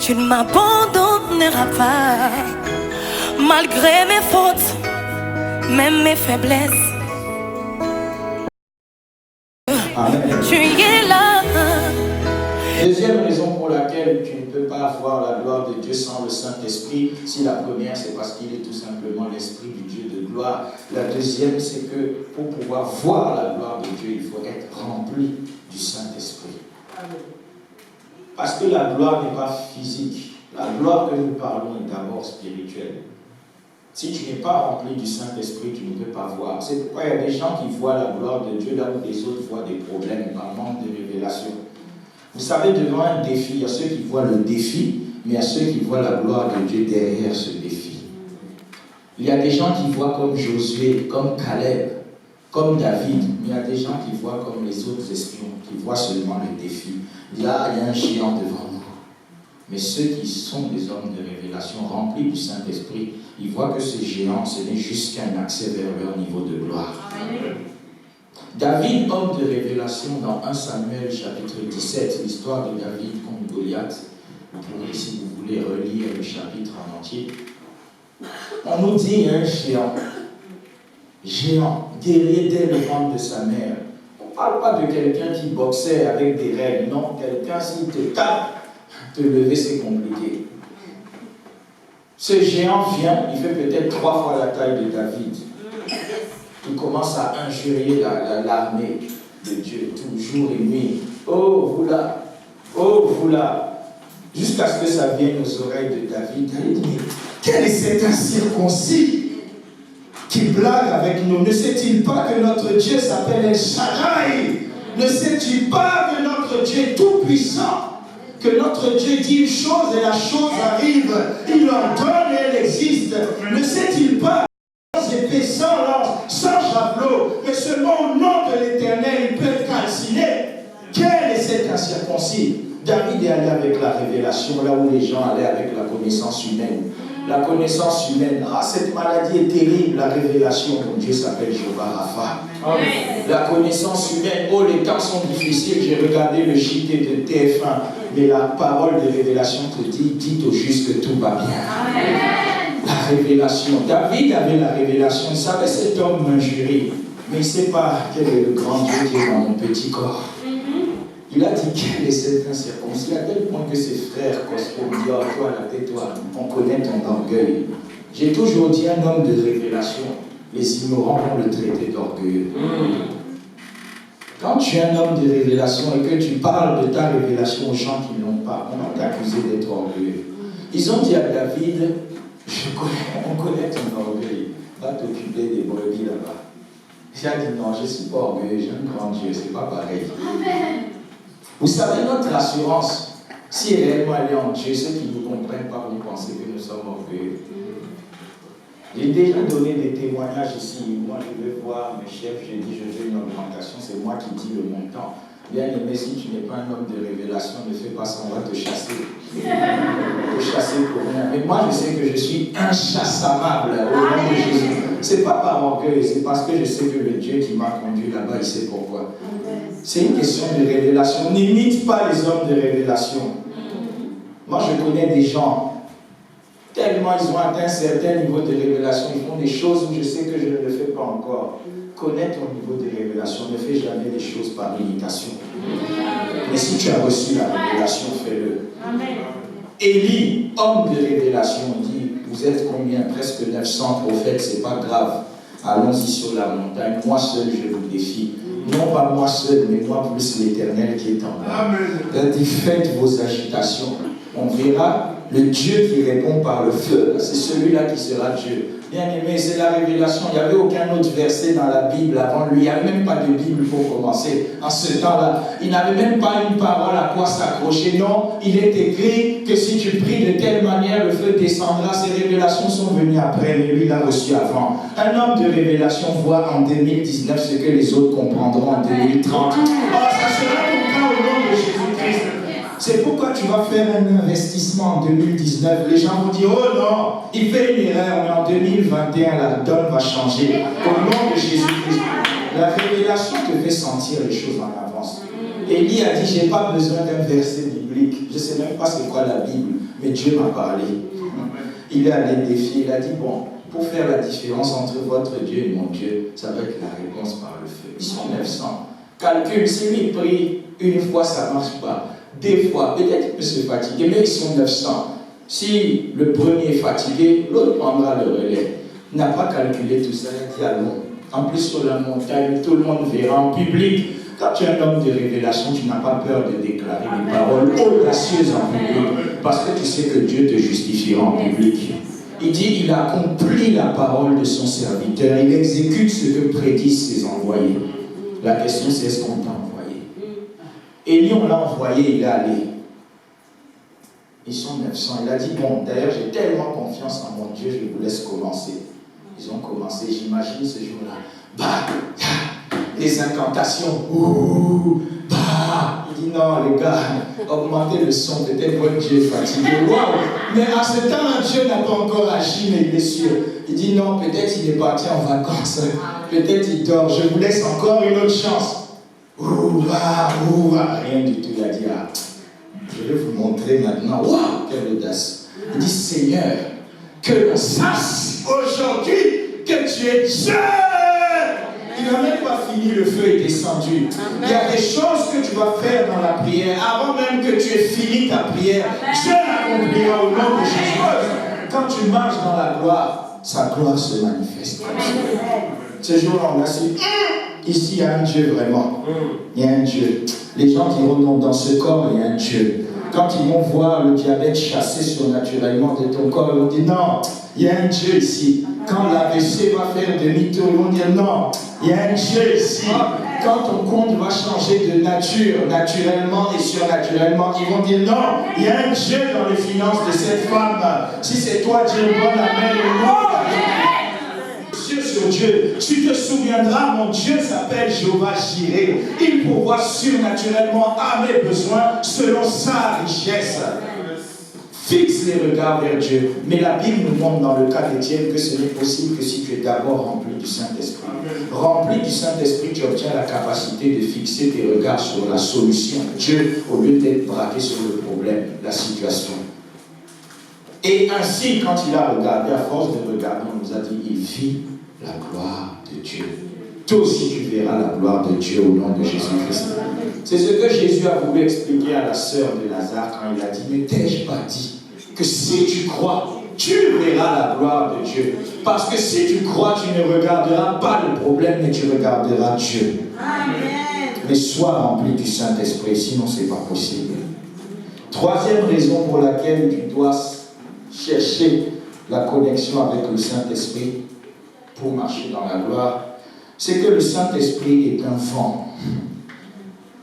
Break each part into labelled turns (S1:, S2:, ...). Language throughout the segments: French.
S1: tu ne m'abandonneras pas. Malgré mes fautes, même mes faiblesses,
S2: Amen.
S1: tu es là.
S2: Deuxième raison pour laquelle tu ne peux pas voir la gloire de Dieu sans le Saint-Esprit, si la première c'est parce qu'il est tout simplement l'Esprit du Dieu de gloire, la deuxième c'est que pour pouvoir voir la gloire de Dieu, il faut être rempli du Saint-Esprit. Parce que la gloire n'est pas physique, la gloire que nous parlons est d'abord spirituelle. Si tu n'es pas rempli du Saint-Esprit, tu ne peux pas voir. C'est pourquoi il y a des gens qui voient la gloire de Dieu là où les autres voient des problèmes par manque de révélation. Vous savez, devant un défi, il y a ceux qui voient le défi, mais il y a ceux qui voient la gloire de Dieu derrière ce défi. Il y a des gens qui voient comme Josué, comme Caleb, comme David, mais il y a des gens qui voient comme les autres espions, qui voient seulement le défi. Là, il y a un géant devant nous. Mais ceux qui sont des hommes de révélation remplis du Saint-Esprit, ils voient que ce géant, ce n'est juste qu'un accès vers leur niveau de gloire. Amen. David, homme de révélation, dans 1 Samuel chapitre 17, l'histoire de David contre Goliath. Vous pourrez, si vous voulez, relire le chapitre en entier. On nous dit un géant, guerrier dès le ventre de sa mère. On ne parle pas de quelqu'un qui boxait avec des règles, non, quelqu'un s'il te tape, te lever c'est compliqué. Ce géant vient, il fait peut-être 3 fois la taille de David. Il commence à injurier l'armée de Dieu, tout jour et nuit. Oh, vous là, jusqu'à ce que ça vienne aux oreilles de David. David dit, quel est cet incirconcis qui blague avec nous? Ne sait-il pas que notre Dieu s'appelle El Shaddai? Ne sait-il pas que notre Dieu est tout-puissant? Que notre Dieu dit une chose et la chose arrive. Il ordonne et elle existe. Ne sait-il pas épée sans lance, sans javelot, mais seulement au nom de l'Éternel, il peut être calciné? Quel est cet incirconcis? David est allé avec la révélation, là où les gens allaient avec la connaissance humaine. La connaissance humaine, cette maladie est terrible, la révélation, mon Dieu s'appelle Jéhovah Rapha. La connaissance humaine, les temps sont difficiles, j'ai regardé le JT de TF1, mais la parole de révélation te dit, dites au juste que tout va bien. Amen. La révélation. David avait la révélation. Il savait cet homme m'injurie. Mais il ne sait pas quel est le grand Dieu qui est dans mon petit corps. Il a dit quel est cet incirconcis, à tel point que ses frères Cosmo dit, oh toi là, tais-toi, on connaît ton orgueil. J'ai toujours dit un homme de révélation, les ignorants vont le traiter d'orgueilleux. Quand tu es un homme de révélation et que tu parles de ta révélation aux gens qui ne l'ont pas, on va t'accuser d'être orgueilleux. Ils ont dit à David, on connaît ton orgueil, va t'occuper des brebis là-bas. Il a dit non, je ne suis pas orgueilleux, j'ai un grand Dieu, c'est pas pareil. Amen. Vous savez, notre assurance, si réellement elle est en Dieu, ceux qui ne nous comprennent pas vont penser que nous sommes orgueilleux. J'ai déjà donné des témoignages ici. Moi, je vais voir mes chefs, j'ai dit je veux une augmentation, c'est moi qui dis le montant. Bien aimé, si tu n'es pas un homme de révélation, ne fais pas ça, on va te chasser. Te chasser pour rien. Mais moi, je sais que je suis inchassable au nom de Jésus. C'est pas par orgueil, c'est parce que je sais que le Dieu qui m'a conduit là-bas, il sait pourquoi. C'est une question de révélation. N'imite pas les hommes de révélation. Moi, je connais des gens, tellement ils ont atteint un certain niveau de révélation, ils font des choses où je sais que je ne le fais pas encore. Connais ton niveau de révélation, ne fais jamais les choses par imitation. Mais si tu as reçu la révélation, fais-le. Élie, homme de révélation, dit, vous êtes combien? Presque 900 prophètes, c'est pas grave. Allons-y sur la montagne, moi seul je vous défie. Non pas moi seul, mais moi plus l'Éternel qui est en moi. Il dit, faites vos agitations. On verra le Dieu qui répond par le feu. C'est celui-là qui sera Dieu. Bien aimé, c'est la révélation. Il n'y avait aucun autre verset dans la Bible avant lui. Il n'y avait même pas de Bible pour commencer. En ce temps-là, il n'avait même pas une parole à quoi s'accrocher. Non, il est écrit que si tu pries de telle manière, le feu descendra. Ces révélations sont venues après, mais lui l'a reçu avant. Un homme de révélation voit en 2019 ce que les autres comprendront en 2030. Ça sera ton cas au nom de Jésus-Christ. C'est pourquoi tu vas faire un investissement en 2019. Les gens vont dire, oh non, il fait une erreur, mais en 2021, la donne va changer. Au nom de Jésus-Christ. La révélation te fait sentir les choses en avance. Élie a dit, je n'ai pas besoin d'un verset biblique. Je ne sais même pas c'est quoi la Bible, mais Dieu m'a parlé. Il est allé défier, il a dit, bon, pour faire la différence entre votre Dieu et mon Dieu, ça va être la réponse par le feu. Ils sont 900. Calcul, si lui prie une fois, ça ne marche pas. Deux fois, peut-être qu'il peut se fatiguer, mais ils sont 900. Si le premier est fatigué, l'autre prendra le relais. Il n'a pas calculé tout ça, il a dit allons. En plus, sur la montagne, tout le monde verra en public. Quand tu es un homme de révélation, tu n'as pas peur de déclarer des paroles audacieuses en public, parce que tu sais que Dieu te justifiera en public. Il dit, il accomplit la parole de son serviteur, il exécute ce que prédisent ses envoyés. La question c'est, est-ce qu'on t'a envoyé? Élie, on l'a envoyé, il est allé. Ils sont 900. Il a dit, bon, d'ailleurs, j'ai tellement confiance en mon Dieu, je vous laisse commencer. Ils ont commencé, j'imagine ce jour-là. Bah, les incantations. Ouh, bah. Il dit, non, les gars, augmentez le son, peut-être votre Dieu est fatigué. Wow. Mais à ce temps, Dieu n'a pas encore agi, mais il est sûr. Il dit, non, peut-être il est parti en vacances. Peut-être il dort. Je vous laisse encore une autre chance. Ouh, bah, rien du tout. Il a dit, ah. Je vais vous montrer maintenant. Waouh, quelle audace. Il dit, Seigneur, que l'on sache aujourd'hui que tu es Dieu. Il n'a même pas fini, le feu est descendu. Il y a des choses que tu vas faire dans la prière. Avant même que tu aies fini ta prière, Dieu l'accomplira au nom de Jésus. Quand tu marches dans la gloire, sa gloire se manifeste. Ce jour-là, on a su, ici, il y a un Dieu vraiment. Il y a un Dieu. Les gens diront non, dans ce corps, il y a un Dieu. Quand ils vont voir le diabète chassé surnaturellement de ton corps, ils vont dire non, il y a un Dieu ici. Quand l'AVC va faire demi-tour, ils vont dire non, il y a un Dieu ici. Quand ton compte va changer de nature, naturellement et surnaturellement, ils vont dire non, il y a un Dieu dans les finances de cette femme. Si c'est toi, Dieu, bon amen, sur Dieu. Tu te souviendras, mon Dieu s'appelle Jéhovah Jireh. Il pourvoit surnaturellement à mes besoins selon sa richesse. Fixe les regards vers Dieu. Mais la Bible nous montre dans le cas d'Étienne que ce n'est possible que si tu es d'abord rempli du Saint-Esprit. Rempli du Saint-Esprit, tu obtiens la capacité de fixer tes regards sur la solution. Dieu, au lieu d'être braqué sur le problème, la situation. Et ainsi, quand il a regardé, à force de regarder, on nous a dit, il vit la gloire de Dieu. Toi aussi tu verras la gloire de Dieu au nom de Jésus-Christ. C'est ce que Jésus a voulu expliquer à la sœur de Lazare quand il a dit, ne t'ai-je pas dit que si tu crois, tu verras la gloire de Dieu. Parce que si tu crois, tu ne regarderas pas le problème, mais tu regarderas Dieu. Amen. Mais sois rempli du Saint-Esprit, sinon ce n'est pas possible. Troisième raison pour laquelle tu dois chercher la connexion avec le Saint-Esprit pour marcher dans la gloire, c'est que le Saint-Esprit est un vent.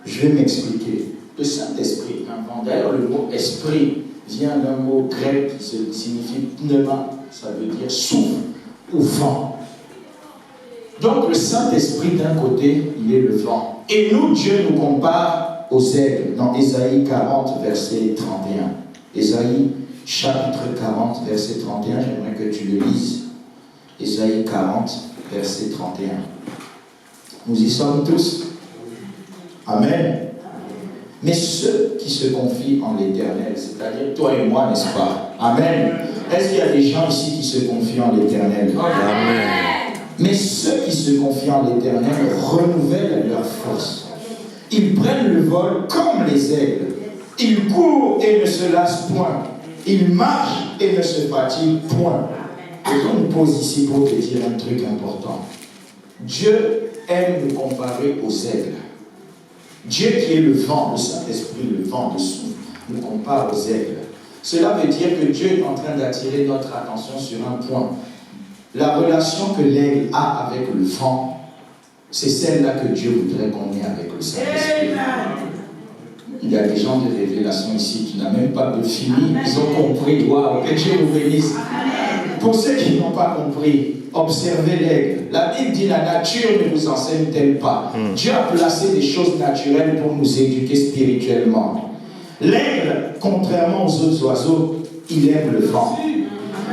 S2: Je vais m'expliquer. Le Saint-Esprit est un vent. D'ailleurs, le mot esprit vient d'un mot grec qui signifie pneuma, ça veut dire souffle ou vent. Donc le Saint-Esprit d'un côté, il est le vent. Et nous, Dieu nous compare aux aigles dans Ésaïe 40, verset 31. Ésaïe chapitre 40, verset 31, j'aimerais que tu le lises. Ésaïe 40, verset 31. Nous y sommes tous. Amen. Mais ceux qui se confient en l'Éternel, c'est-à-dire toi et moi, n'est-ce pas? Amen. Est-ce qu'il y a des gens ici qui se confient en l'Éternel? Amen. Mais ceux qui se confient en l'Éternel renouvellent leur force. Ils prennent le vol comme les aigles. Ils courent et ne se lassent point. Ils marchent et ne se fatiguent point. Je me pose ici pour te dire un truc important. Dieu aime nous comparer aux aigles. Dieu qui est le vent, le Saint-Esprit, le vent de souffle, nous compare aux aigles. Cela veut dire que Dieu est en train d'attirer notre attention sur un point. La relation que l'aigle a avec le vent, c'est celle-là que Dieu voudrait qu'on ait avec le Saint-Esprit. Il y a des gens de révélation ici qui n'ont même pas de fini. Ils ont compris. Waouh, que Dieu vous bénisse. Pour ceux qui n'ont pas compris, observez l'aigle. La Bible dit la nature ne nous enseigne-t-elle pas. Dieu a placé des choses naturelles pour nous éduquer spirituellement. L'aigle, contrairement aux autres oiseaux, il aime le vent.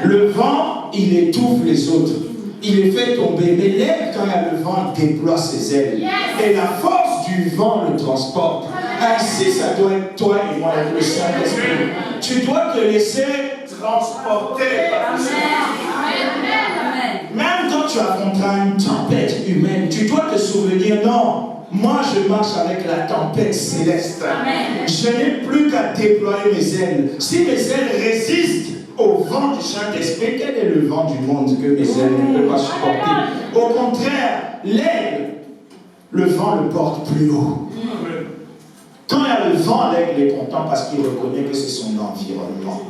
S2: Le vent, il étouffe les autres. Il les fait tomber. Mais l'aigle, quand il y a le vent, il déploie ses ailes. Et la force du vent le transporte. Ainsi, ça doit être toi et moi avec le Saint-Esprit. Tu dois te laisser transporter par le Saint-Esprit. Même quand tu affronteras une tempête humaine, tu dois te souvenir, non, moi je marche avec la tempête céleste. Amen. Je n'ai plus qu'à déployer mes ailes. Si mes ailes résistent au vent du Saint-Esprit, quel est le vent du monde que mes ailes ne peuvent pas supporter? Au contraire, l'aigle, le vent le porte plus haut. Quand il y a le vent, l'aigle est content parce qu'il reconnaît que c'est son environnement.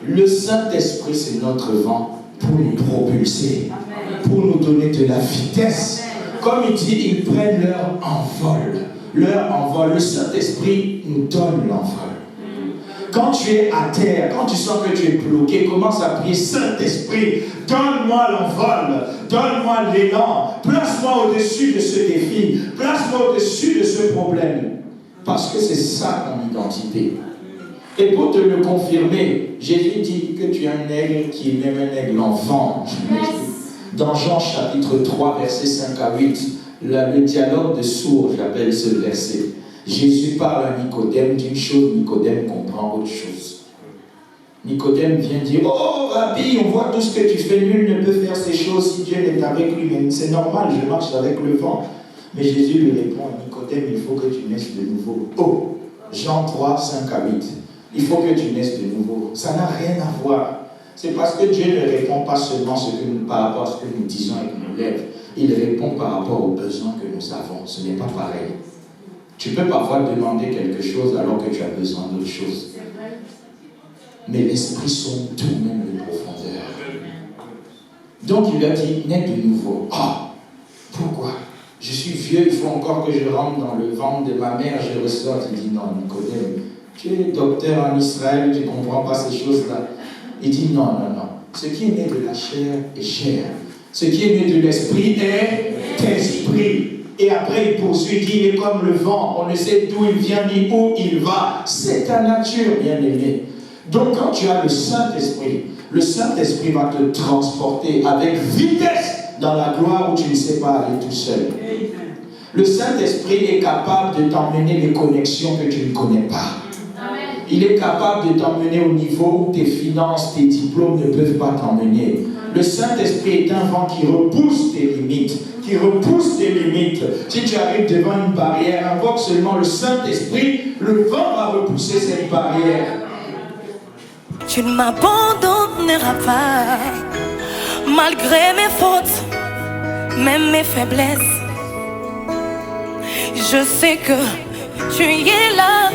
S2: Le Saint-Esprit, c'est notre vent pour nous propulser, pour nous donner de la vitesse. Comme il dit, ils prennent leur envol. Leur envol. Le Saint-Esprit nous donne l'envol. Quand tu es à terre, quand tu sens que tu es bloqué, commence à prier, Saint-Esprit, donne-moi l'envol, donne-moi l'élan, place-moi au-dessus de ce défi, place-moi au-dessus de ce problème. Parce que c'est ça ton identité. Et pour te le confirmer, Jésus dit que tu es un aigle qui est même un aigle en vent. Dans Jean chapitre 3, versets 5 à 8, le dialogue de sourds, j'appelle ce verset. Jésus parle à Nicodème d'une chose, Nicodème comprend autre chose. Nicodème vient dire, oh Rabbi, on voit tout ce que tu fais, nul ne peut faire ces choses si Dieu n'est avec lui. Mais c'est normal, je marche avec le vent. Mais Jésus lui répond, Nicodème, il faut que tu naisses de nouveau. Oh, Jean 3, 5 à 8. Il faut que tu naisses de nouveau. Ça n'a rien à voir. C'est parce que Dieu ne répond pas seulement par rapport à ce que nous disons avec nos lèvres. Il répond par rapport aux besoins que nous avons. Ce n'est pas pareil. Tu peux parfois demander quelque chose alors que tu as besoin d'autre chose. Mais l'Esprit sonde tout même les profondeurs. Donc il lui a dit, nais de nouveau. Ah, pourquoi? Je suis vieux, il faut encore que je rentre dans le ventre de ma mère, je ressors. Il dit, non, Nicodème, tu es docteur en Israël, tu ne comprends pas ces choses-là. Il dit, non, non, non. Ce qui est né de la chair est chair. Ce qui est né de l'esprit est esprit. Et après, il poursuit, il dit, il est comme le vent. On ne sait d'où il vient ni où il va. C'est ta nature, bien-aimé. Donc, quand tu as le Saint-Esprit va te transporter avec vitesse dans la gloire où tu ne sais pas aller tout seul. Le Saint-Esprit est capable de t'emmener les connexions que tu ne connais pas. Il est capable de t'emmener au niveau où tes finances, tes diplômes ne peuvent pas t'emmener. Le Saint-Esprit est un vent qui repousse tes limites. Si tu arrives devant une barrière, invoque seulement le Saint-Esprit, le vent va repousser cette barrière.
S1: Tu ne m'abandonneras pas, malgré mes fautes, même mes faiblesses. Je sais que tu es là.